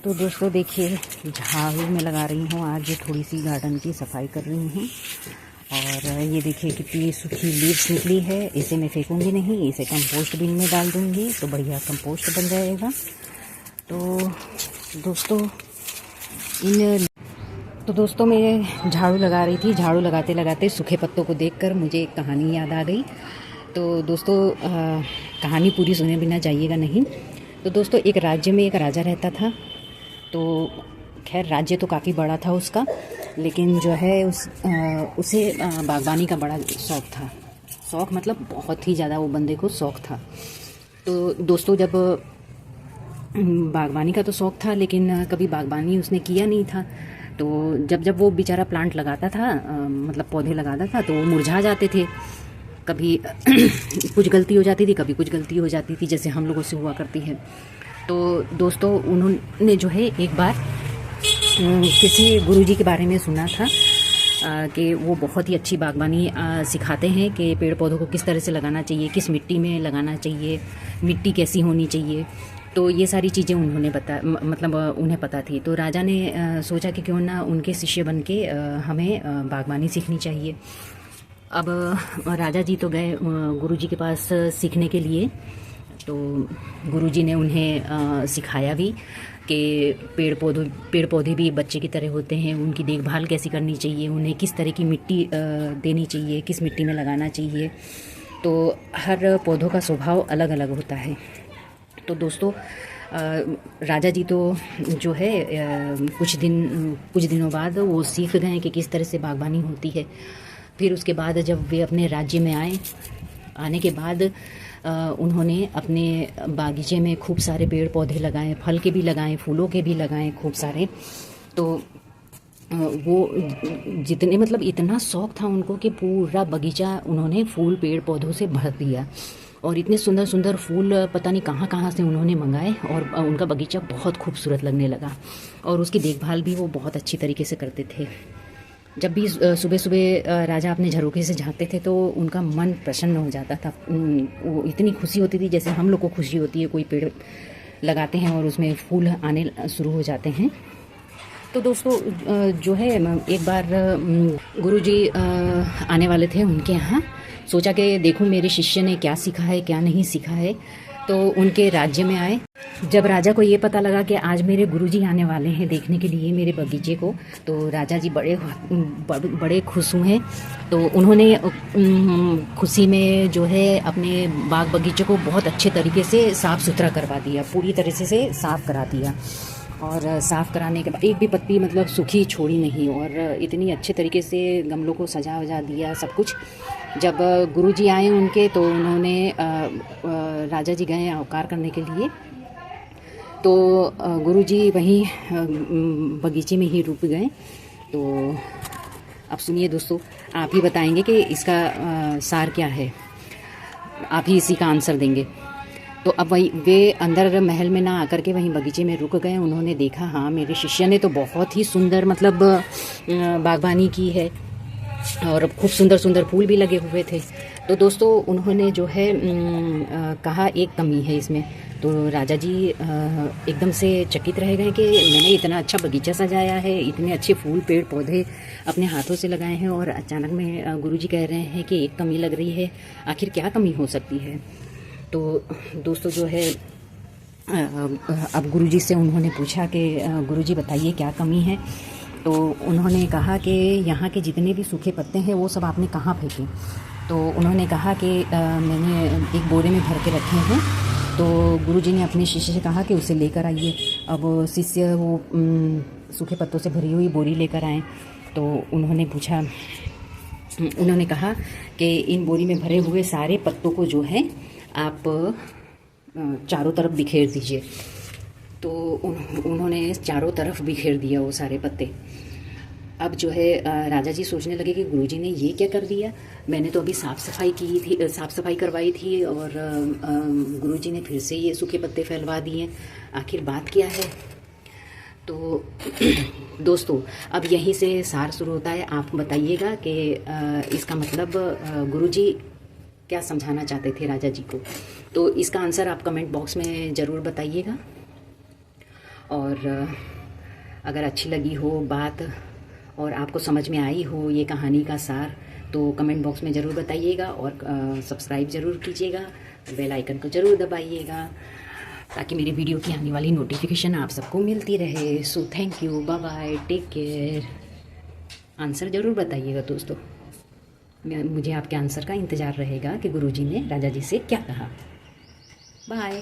तो दोस्तों देखिए, झाड़ू मैं लगा रही हूँ। आज थोड़ी सी गार्डन की सफाई कर रही हूँ। और ये देखिए कितनी सूखी लीव्स निकली है। इसे मैं फेंकूँगी नहीं, इसे कंपोस्ट बिन में डाल दूँगी तो बढ़िया कंपोस्ट बन जाएगा। तो दोस्तों मैं झाड़ू लगा रही थी। झाड़ू लगाते लगाते सूखे पत्तों को देखकर मुझे एक कहानी याद आ गई। तो दोस्तों कहानी पूरी सुने बिना जाइएगा नहीं। तो दोस्तों एक राज्य में एक राजा रहता था। तो खैर राज्य तो काफ़ी बड़ा था उसका, लेकिन जो है उसे बागवानी का बड़ा शौक़ था। शौक़ मतलब बहुत ही ज़्यादा वो बंदे को शौक़ था। तो दोस्तों जब बागवानी का तो शौक़ था, लेकिन कभी बागवानी उसने किया नहीं था। तो जब वो बेचारा प्लांट लगाता था, मतलब पौधे लगाता था, तो वो मुरझा जाते थे। कभी कुछ गलती हो जाती थी, कभी कुछ गलती हो जाती थी, जैसे हम लोगों से हुआ करती है। तो दोस्तों उन्होंने जो है एक बार किसी गुरुजी के बारे में सुना था कि वो बहुत ही अच्छी बागवानी सिखाते हैं कि पेड़ पौधों को किस तरह से लगाना चाहिए, किस मिट्टी में लगाना चाहिए, मिट्टी कैसी होनी चाहिए। तो ये सारी चीज़ें उन्होंने उन्हें पता थी। तो राजा ने सोचा कि क्यों ना उनके शिष्य बन के हमें बागवानी सीखनी चाहिए। अब राजा जी तो गए गुरुजी के पास सीखने के लिए। तो गुरुजी ने उन्हें सिखाया भी कि पेड़ पौधे भी बच्चे की तरह होते हैं, उनकी देखभाल कैसी करनी चाहिए, उन्हें किस तरह की मिट्टी देनी चाहिए, किस मिट्टी में लगाना चाहिए। तो हर पौधों का स्वभाव अलग अलग होता है। तो दोस्तों राजा जी तो जो है कुछ दिनों बाद वो सीख गए कि किस तरह से बागवानी होती है। फिर उसके बाद जब वे अपने राज्य में आने के बाद उन्होंने अपने बागीचे में खूब सारे पेड़ पौधे लगाए, फल के भी लगाए, फूलों के भी लगाए खूब सारे। तो वो जितने मतलब इतना शौक़ था उनको कि पूरा बगीचा उन्होंने फूल पेड़ पौधों से भर दिया। और इतने सुंदर सुंदर फूल पता नहीं कहाँ कहाँ से उन्होंने मंगाए, और उनका बगीचा बहुत खूबसूरत लगने लगा। और उसकी देखभाल भी वो बहुत अच्छी तरीके से करते थे। जब भी सुबह सुबह राजा अपने झरोखे से झाँकते थे तो उनका मन प्रसन्न हो जाता था। वो इतनी खुशी होती थी जैसे हम लोग को खुशी होती है, कोई पेड़ लगाते हैं और उसमें फूल आने शुरू हो जाते हैं। तो दोस्तों जो है एक बार गुरुजी आने वाले थे उनके यहाँ। सोचा कि देखूं मेरे शिष्य ने क्या सीखा है, क्या नहीं सीखा है। तो उनके राज्य में आए। जब राजा को ये पता लगा कि आज मेरे गुरुजी आने वाले हैं देखने के लिए मेरे बगीचे को, तो राजा जी बड़े खुश हुए। तो उन्होंने खुशी में जो है अपने बाग बगीचे को बहुत अच्छे तरीके से साफ़ सुथरा करवा दिया, पूरी तरह से साफ़ करा दिया। और साफ़ कराने के बाद एक भी पत्ती मतलब सूखी छोड़ी नहीं, और इतनी अच्छे तरीके से गमलों को सजा वजा दिया सब कुछ। जब गुरुजी आए उनके, तो उन्होंने राजा जी गए अवकार करने के लिए। तो गुरुजी वहीं बगीचे में ही रुक गए। तो अब सुनिए दोस्तों, आप ही बताएंगे कि इसका सार क्या है, आप ही इसी का आंसर देंगे। तो अब वे अंदर महल में ना आकर के वहीं बगीचे में रुक गए। उन्होंने देखा हाँ मेरे शिष्य ने तो बहुत ही सुंदर मतलब बागवानी की है, और खूब सुंदर सुंदर फूल भी लगे हुए थे। तो दोस्तों उन्होंने जो है कहा एक कमी है इसमें। तो राजा जी एकदम से चकित रह गए कि मैंने इतना अच्छा बगीचा सजाया है, इतने अच्छे फूल पेड़ पौधे अपने हाथों से लगाए हैं, और अचानक में गुरुजी कह रहे हैं कि एक कमी लग रही है। आखिर क्या कमी हो सकती है? तो दोस्तों जो है अब गुरुजी से उन्होंने पूछा कि गुरुजी बताइए क्या कमी है। तो उन्होंने कहा कि यहाँ के जितने भी सूखे पत्ते हैं वो सब आपने कहाँ फेंके। तो उन्होंने कहा कि मैंने एक बोरे में भर के रखे हैं। तो गुरुजी ने अपने शिष्य से कहा कि उसे लेकर आइए। अब शिष्य वो सूखे पत्तों से भरी हुई बोरी लेकर आए। तो उन्होंने कहा कि इन बोरी में भरे हुए सारे पत्तों को जो है आप चारों तरफ बिखेर दीजिए। तो उन्होंने चारों तरफ बिखेर दिया वो सारे पत्ते। अब जो है राजा जी सोचने लगे कि गुरुजी ने ये क्या कर दिया, मैंने तो अभी साफ़ सफाई करवाई थी, और गुरुजी ने फिर से ये सूखे पत्ते फैलवा दिए। आखिर बात क्या है? तो दोस्तों अब यहीं से सार शुरू होता है। आप बताइएगा कि इसका मतलब गुरुजी क्या समझाना चाहते थे राजा जी को। तो इसका आंसर आप कमेंट बॉक्स में ज़रूर बताइएगा। और अगर अच्छी लगी हो बात और आपको समझ में आई हो ये कहानी का सार, तो कमेंट बॉक्स में ज़रूर बताइएगा और सब्सक्राइब ज़रूर कीजिएगा, बेल आइकन को ज़रूर दबाइएगा ताकि मेरी वीडियो की आने वाली नोटिफिकेशन आप सबको मिलती रहे। So thank you, bye bye, take care. Answer ज़रूर बताइएगा दोस्तों, मुझे आपके आंसर का इंतज़ार रहेगा कि गुरुजी ने राजा जी से क्या कहा। बाय।